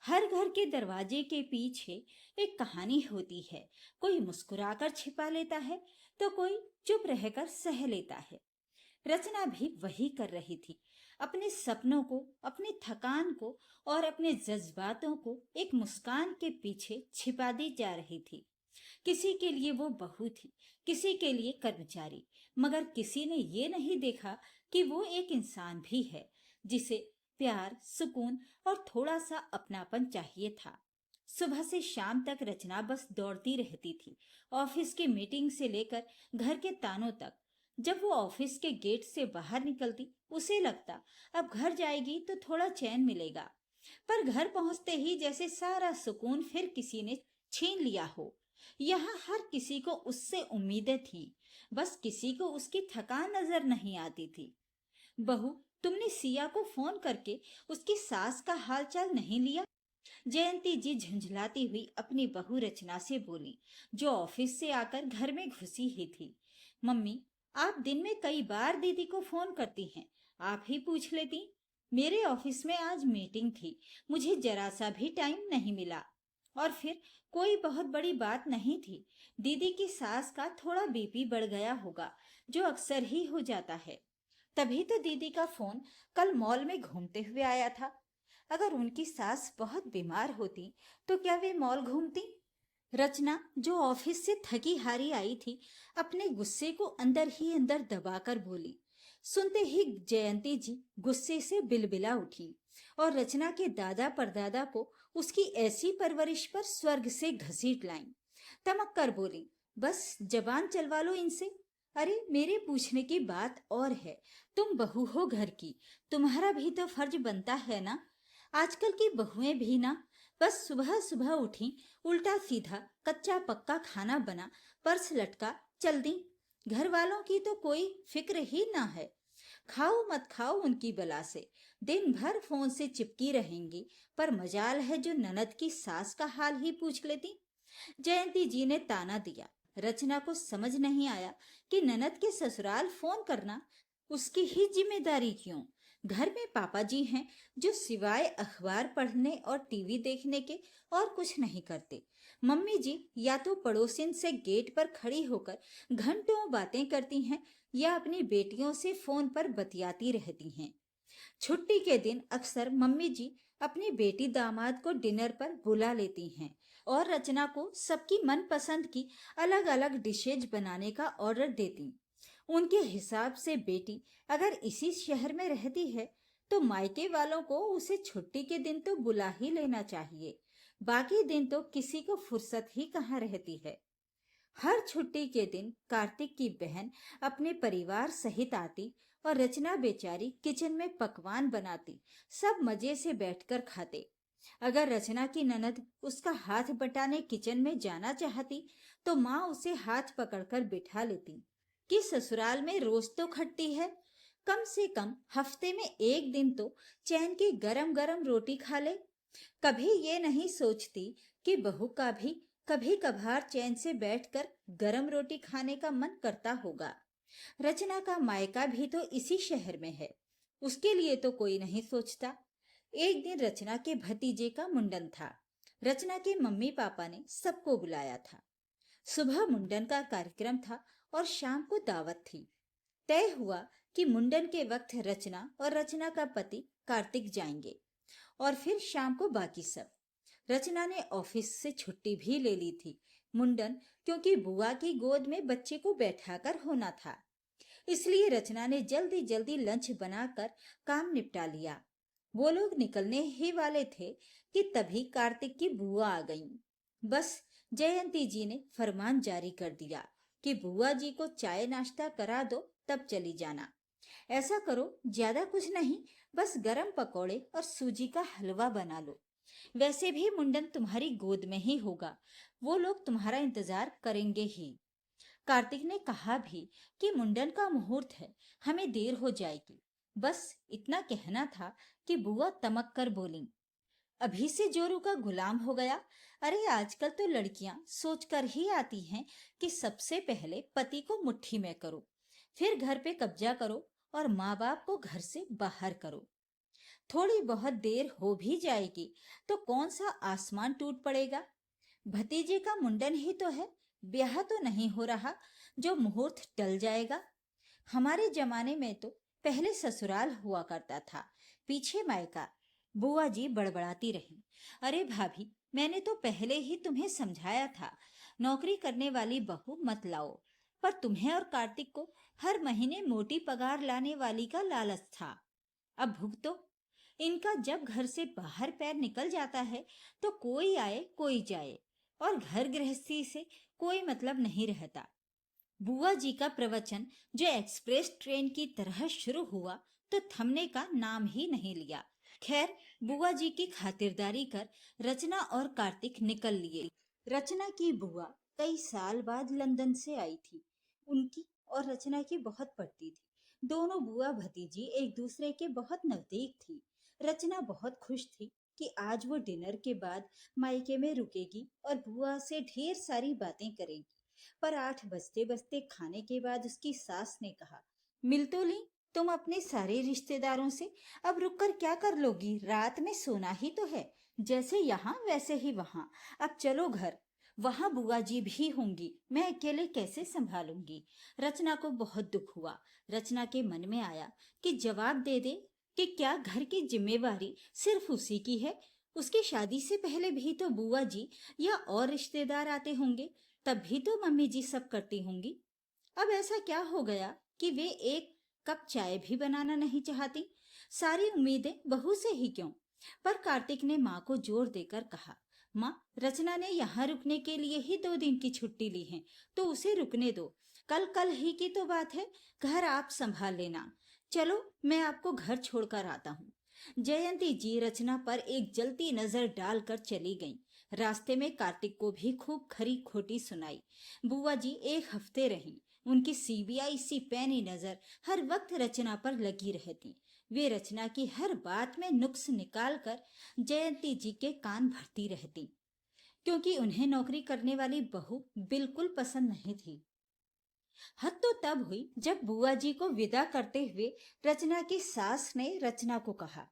हर घर के दरवाजे के पीछे एक कहानी होती है। कोई मुस्कुराकर छिपा लेता है तो कोई चुप रहकर सह लेता है। रचना भी वही कर रही थी। अपने सपनों को, अपनी थकान को और अपने जज्बातों को एक मुस्कान के पीछे छिपा दी जा रही थी। किसी के लिए वो बहू थी, किसी के लिए कर्मचारी, मगर किसी ने ये नहीं देखा कि वो एक इंसान भी है जिसे प्यार, सुकून और थोड़ा सा अपनापन चाहिए था। सुबह से शाम तक रचना बस दौड़ती रहती थी, ऑफिस की मीटिंग से लेकर घर के तानों तक। जब वो ऑफिस के गेट से बाहर निकलती, उसे लगता अब घर जाएगी तो थोड़ा चैन मिलेगा। पर घर पहुंचते ही जैसे सारा सुकून फिर किसी ने छीन लिया हो। यहाँ हर किसी को उससे उम्मीदें थी, बस किसी को उसकी थकान नजर नहीं आती थी। बहू, तुमने सिया को फोन करके उसकी सास का हालचाल नहीं लिया? जयंती जी झुंझलाती हुई अपनी बहू रचना से बोली, जो ऑफिस से आकर घर में घुसी ही थी। मम्मी, आप दिन में कई बार दीदी को फोन करती हैं, आप ही पूछ लेती। मेरे ऑफिस में आज मीटिंग थी, मुझे जरा सा भी टाइम नहीं मिला। और फिर कोई बहुत बड़ी बात नहीं थी। दीदी की सास का थोड़ा बीपी बढ़ गया होगा, जो अक्सर ही हो जाता है। तभी तो दीदी का फोन कल मॉल में घूमते हुए आया था। अगर उनकी सास बहुत बीमार होती तो क्या वे मॉल घूमती? रचना, जो ऑफिस से थकी हारी आई थी, अपने गुस्से को अंदर ही अंदर दबाकर बोली। सुनते ही जयंती जी गुस्से से बिलबिला उठी और रचना के दादा परदादा को उसकी ऐसी परवरिश पर स्वर्ग से घसीट लाईं। तमक कर बोली, बस जबान चलवा लो इनसे। अरे, मेरे पूछने की बात और है। तुम बहू हो घर की, तुम्हारा भी तो फर्ज बनता है ना। आजकल की बहुएं भी ना, बस सुबह सुबह उठी, उल्टा सीधा कच्चा पक्का खाना बना, पर्स लटका, चल दी। घर वालों की तो कोई फिक्र ही ना है। खाओ मत खाओ उनकी बला से, दिन भर फोन से चिपकी रहेंगी। पर मजाल है जो ननद की सास का हाल ही पूछ लेती। जयंती जी ने ताना दिया। रचना को समझ नहीं आया कि ननद के ससुराल फोन करना उसकी ही जिम्मेदारी क्यों। घर में पापा जी हैं, जो सिवाय अखबार पढ़ने और टीवी देखने के और कुछ नहीं करते। मम्मी जी या तो पड़ोसिन से गेट पर खड़ी होकर घंटों बातें करती हैं, या अपनी बेटियों से फोन पर बतियाती रहती हैं। छुट्टी के दिन अक्सर मम्मी जी अपनी बेटी दामाद को डिनर पर बुला लेती हैं और रचना को सबकी मनपसंद की अलग अलग डिशेज बनाने का ऑर्डर देती। उनके हिसाब से बेटी अगर इसी शहर में रहती है तो मायके वालों को उसे छुट्टी के दिन तो बुला ही लेना चाहिए। बाकी दिन तो किसी को फुर्सत ही कहाँ रहती है। हर छुट्टी के दिन कार्तिक की बहन अपने परिवार सहित आती और रचना बेचारी किचन में पकवान बनाती। सब मजे से बैठकर खाते। अगर रचना की ननद उसका हाथ बटाने किचन में जाना चाहती तो माँ उसे हाथ पकड़कर बिठा लेती कि ससुराल में रोज तो खटती है, कम से कम हफ्ते में एक दिन तो चैन की गरम गरम रोटी खा ले। कभी ये नहीं सोचती कि बहू का भी कभी कभार चैन से बैठकर गरम रोटी खाने का मन करता होगा। रचना का मायका भी तो इसी शहर में है, उसके लिए तो कोई नहीं सोचता। एक दिन रचना के भतीजे का मुंडन था। रचना के मम्मी पापा ने सबको बुलाया था। सुबह मुंडन का कार्यक्रम था और शाम को दावत थी। तय हुआ कि मुंडन के वक्त रचना और रचना का पति कार्तिक जाएंगे और फिर शाम को बाकी सब। रचना ने ऑफिस से छुट्टी भी ले ली थी। मुंडन क्योंकि बुआ की गोद में बच्चे को बैठाकर होना था, इसलिए रचना ने जल्दी जल्दी लंच बनाकर काम निपटा लिया। वो लोग निकलने ही वाले थे कि तभी कार्तिक की बुआ आ गईं। बस जयंती जी ने फरमान जारी कर दिया कि बुआ जी को चाय नाश्ता करा दो, तब चली जाना। ऐसा करो, ज्यादा कुछ नहीं, बस गरम पकोड़े और सूजी का हलवा बना लो। वैसे भी मुंडन तुम्हारी गोद में ही होगा, वो लोग तुम्हारा इंतजार करेंगे ही। कार्तिक ने कहा भी कि मुंडन का मुहूर्त है, हमें देर हो जाएगी। बस इतना कहना था कि बुआ तमक कर बोली, अभी से जोरू का गुलाम हो गया। अरे, आजकल तो लड़कियां सोचकर ही आती हैं कि सबसे पहले पति को मुट्ठी में करो, फिर घर पे कब्जा करो और माँ बाप को घर से बाहर करो। थोड़ी बहुत देर हो भी जाएगी तो कौन सा आसमान टूट पड़ेगा। भतीजे का मुंडन ही तो है, ब्याह तो नहीं हो रहा जो मुहूर्त टल जाएगा। हमारे जमाने में तो पहले ससुराल हुआ करता था, पीछे मायका। बुआ जी बड़बड़ाती रही। अरे भाभी, मैंने तो पहले ही तुम्हें समझाया था, नौकरी करने वाली बहू मत लाओ। पर तुम्हें और कार्तिक को हर महीने मोटी पगार लाने वाली का लालच था। अब भुगतो। इनका जब घर से बाहर पैर निकल जाता है तो कोई आए कोई जाए, और घर गृहस्थी से कोई मतलब नहीं रहता। बुआ जी का प्रवचन जो एक्सप्रेस ट्रेन की तरह शुरू हुआ तो थमने का नाम ही नहीं लिया। खैर, बुआ जी की खातिरदारी कर रचना और कार्तिक निकल लिए। रचना की बुआ कई साल बाद लंदन से आई थी। उनकी और रचना की बहुत पड़ती थी। दोनों बुआ भतीजी एक दूसरे के बहुत नजदीक थी। रचना बहुत खुश थी कि आज वो डिनर के बाद मायके में रुकेगी और बुआ से ढेर सारी बातें करेगी। पर 8 बजते बजते खाने के बाद उसकी सास ने कहा, मिल तो ली तुम अपने सारे रिश्तेदारों से, अब रुककर क्या कर लोगी, रात में सोना ही तो है, जैसे यहाँ वैसे ही वहाँ। अब चलो घर, वहां बुआ जी भी होंगी, मैं अकेले कैसे संभालूंगी। रचना को बहुत दुख हुआ। रचना के मन में आया कि जवाब दे दे कि क्या घर की जिम्मेवारी सिर्फ उसी की है। उसकी शादी से पहले भी तो बुआ जी या और रिश्तेदार आते होंगे, तब भी तो मम्मी जी सब करती होंगी। अब ऐसा क्या हो गया कि वे एक कप चाय भी बनाना नहीं चाहती। सारी उम्मीदें बहू से ही क्यों। पर कार्तिक ने माँ को जोर देकर कहा, माँ, रचना ने यहाँ रुकने के लिए ही 2 दिन की छुट्टी ली है, तो उसे रुकने दो। कल कल ही की तो बात है, घर आप संभाल लेना। चलो, मैं आपको घर छोड़कर आता हूँ। जयंती जी रचना पर एक जलती नजर डालकर चली गईं। रास्ते में कार्तिक को भी खूब खरी खोटी सुनाई। बुआ जी 1 हफ्ते रहीं। उनकी सीबीआई सी पैनी नजर हर वक्त रचना पर लगी रहती। वे रचना की हर बात में नुक्स निकालकर जयंती जी के कान भरती रहती, क्योंकि उन्हें नौकरी करने वाली बहू बिल्कुल पसंद नहीं थी। हद तो तब हुई जब बुआ जी को विदा करते हुए रचना की सास ने रचना को कहा,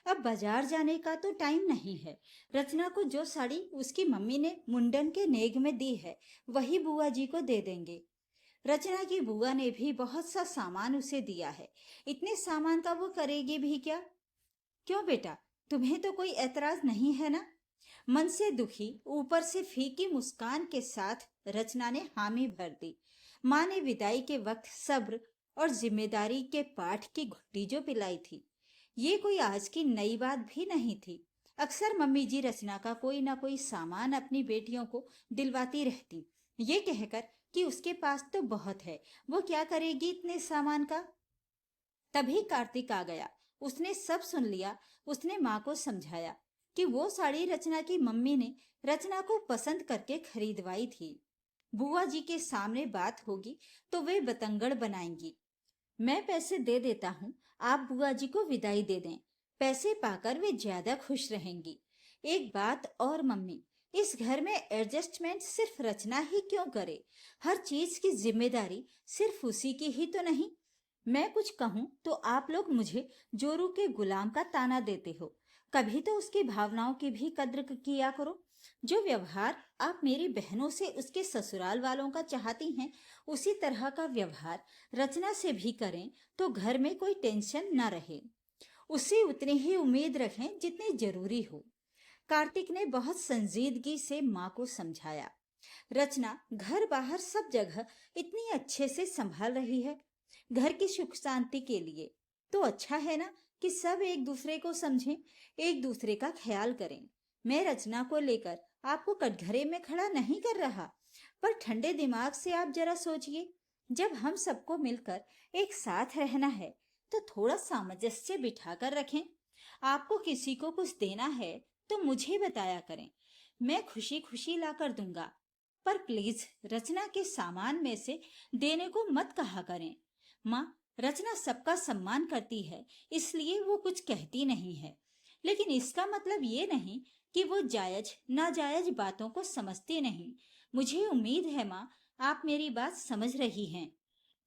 अब बाजार जाने का तो टाइम नहीं है। रचना को जो साड़ी उसकी मम्मी ने मुंडन के नेग में दी है वही बुआ जी को दे देंगे। रचना की बुआ ने भी बहुत सा सामान उसे दिया है, इतने सामान का वो करेगी भी क्या। क्यों बेटा, तुम्हें तो कोई एतराज नहीं है ना। मन से दुखी, ऊपर से फीकी मुस्कान के साथ रचना ने हामी भर दी। माँ ने विदाई के वक्त सब्र और जिम्मेदारी के पाठ की घुट्टी जो पिलाई थी, ये कोई आज की नई बात भी नहीं थी। अक्सर मम्मी जी रचना का कोई ना कोई सामान अपनी बेटियों को दिलवाती रहती, ये कहकर कि उसके पास तो बहुत है, वो क्या करेगी इतने सामान का। तभी कार्तिक आ गया। उसने सब सुन लिया। उसने माँ को समझाया कि वो साड़ी रचना की मम्मी ने रचना को पसंद करके खरीदवाई थी। बुआ जी के सामने बात होगी तो वे बतंगड़ बनाएंगी। मैं पैसे दे देता हूँ, आप बुआ जी को विदाई दे दें। पैसे पाकर वे ज्यादा खुश रहेंगी। एक बात और मम्मी, इस घर में एडजस्टमेंट सिर्फ रचना ही क्यों करे। हर चीज की जिम्मेदारी सिर्फ उसी की ही तो नहीं। मैं कुछ कहूँ तो आप लोग मुझे जोरू के गुलाम का ताना देते हो। कभी तो उसकी भावनाओं की भी कद्र किया करो। जो व्यवहार आप मेरी बहनों से उसके ससुराल वालों का चाहती हैं, उसी तरह का व्यवहार रचना से भी करें तो घर में कोई टेंशन न रहे। उससे उतनी ही उम्मीद रखें जितनी जरूरी हो। कार्तिक ने बहुत संजीदगी से माँ को समझाया। रचना घर बाहर सब जगह इतनी अच्छे से संभाल रही है, घर की सुख शांति के लिए। तो अच्छा है ना कि सब एक दूसरे को समझें, एक दूसरे का ख्याल करें। मैं रचना को लेकर आपको कटघरे में खड़ा नहीं कर रहा, पर ठंडे दिमाग से आप जरा सोचिए, जब हम सबको मिलकर एक साथ रहना है तो थोड़ा सामंजस्य बिठा कर रखें। आपको किसी को कुछ देना है तो मुझे बताया करें, मैं खुशी खुशी ला कर दूंगा। पर प्लीज रचना के सामान में से देने को मत कहा करें। माँ, रचना सबका सम्मान करती है, इसलिए वो कुछ कहती नहीं है, लेकिन इसका मतलब ये नहीं कि वो जायज नाजायज बातों को समझती नहीं। मुझे उम्मीद है माँ, आप मेरी बात समझ रही हैं।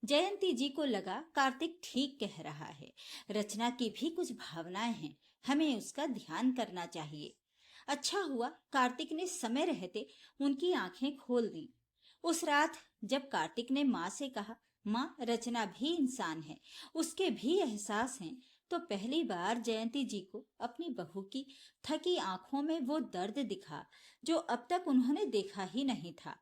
जयंती जी को लगा कार्तिक ठीक कह रहा है। रचना की भी कुछ भावनाएं हैं, हमें उसका ध्यान करना चाहिए। अच्छा हुआ कार्तिक ने समय रहते उनकी आंखें खोल दी। उस रात जब कार्तिक ने माँ से कहा, माँ, रचना भी इंसान है, उसके भी एहसास हैं, तो पहली बार जयंती जी को अपनी बहू की थकी आंखों में वो दर्द दिखा जो अब तक उन्होंने देखा ही नहीं था।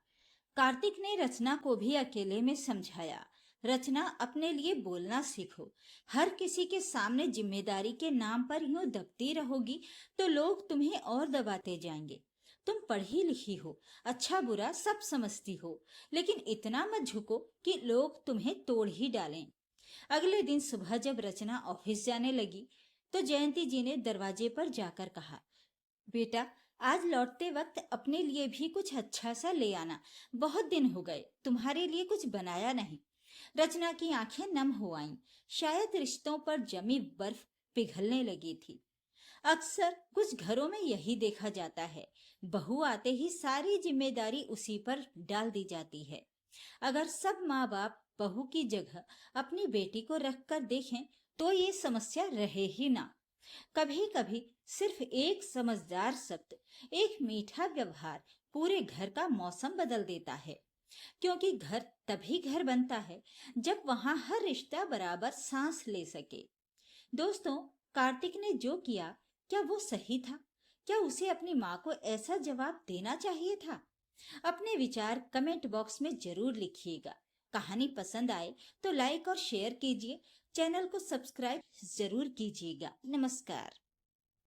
कार्तिक ने रचना को भी अकेले में समझाया, रचना, अपने लिए बोलना सीखो। हर किसी के सामने जिम्मेदारी के नाम पर यूं दबती रहोगी तो लोग तुम्हें और दबाते जाएंगे। तुम पढ़ी लिखी हो, अच्छा बुरा सब समझती हो, लेकिन इतना मत झुको कि लोग तुम्हें तोड़ ही डालें। अगले दिन सुबह जब रचना ऑफिस जाने लगी तो जयंती जी ने दरवाजे पर जाकर कहा, बेटा, आज लौटते वक्त अपने लिए भी कुछ अच्छा सा ले आना। बहुत दिन हो गए तुम्हारे लिए कुछ बनाया नहीं। रचना की आंखें नम हो आईं। शायद रिश्तों पर जमी बर्फ पिघलने लगी थी। अक्सर कुछ घरों में यही देखा जाता है, बहू आते ही सारी जिम्मेदारी उसी पर डाल दी जाती है। अगर सब माँ बाप बहू की जगह अपनी बेटी को रखकर देखें तो ये समस्या रहे ही ना। कभी कभी सिर्फ एक समझदार शब्द, एक मीठा व्यवहार पूरे घर का मौसम बदल देता है। क्योंकि घर तभी घर बनता है जब वहां हर रिश्ता बराबर सांस ले सके। दोस्तों, कार्तिक ने जो किया, क्या वो सही था? क्या उसे अपनी माँ को ऐसा जवाब देना चाहिए था? अपने विचार कमेंट बॉक्स में जरूर लिखिएगा। कहानी पसंद आए तो लाइक और शेयर कीजिए। चैनल को सब्सक्राइब जरूर कीजिएगा। नमस्कार।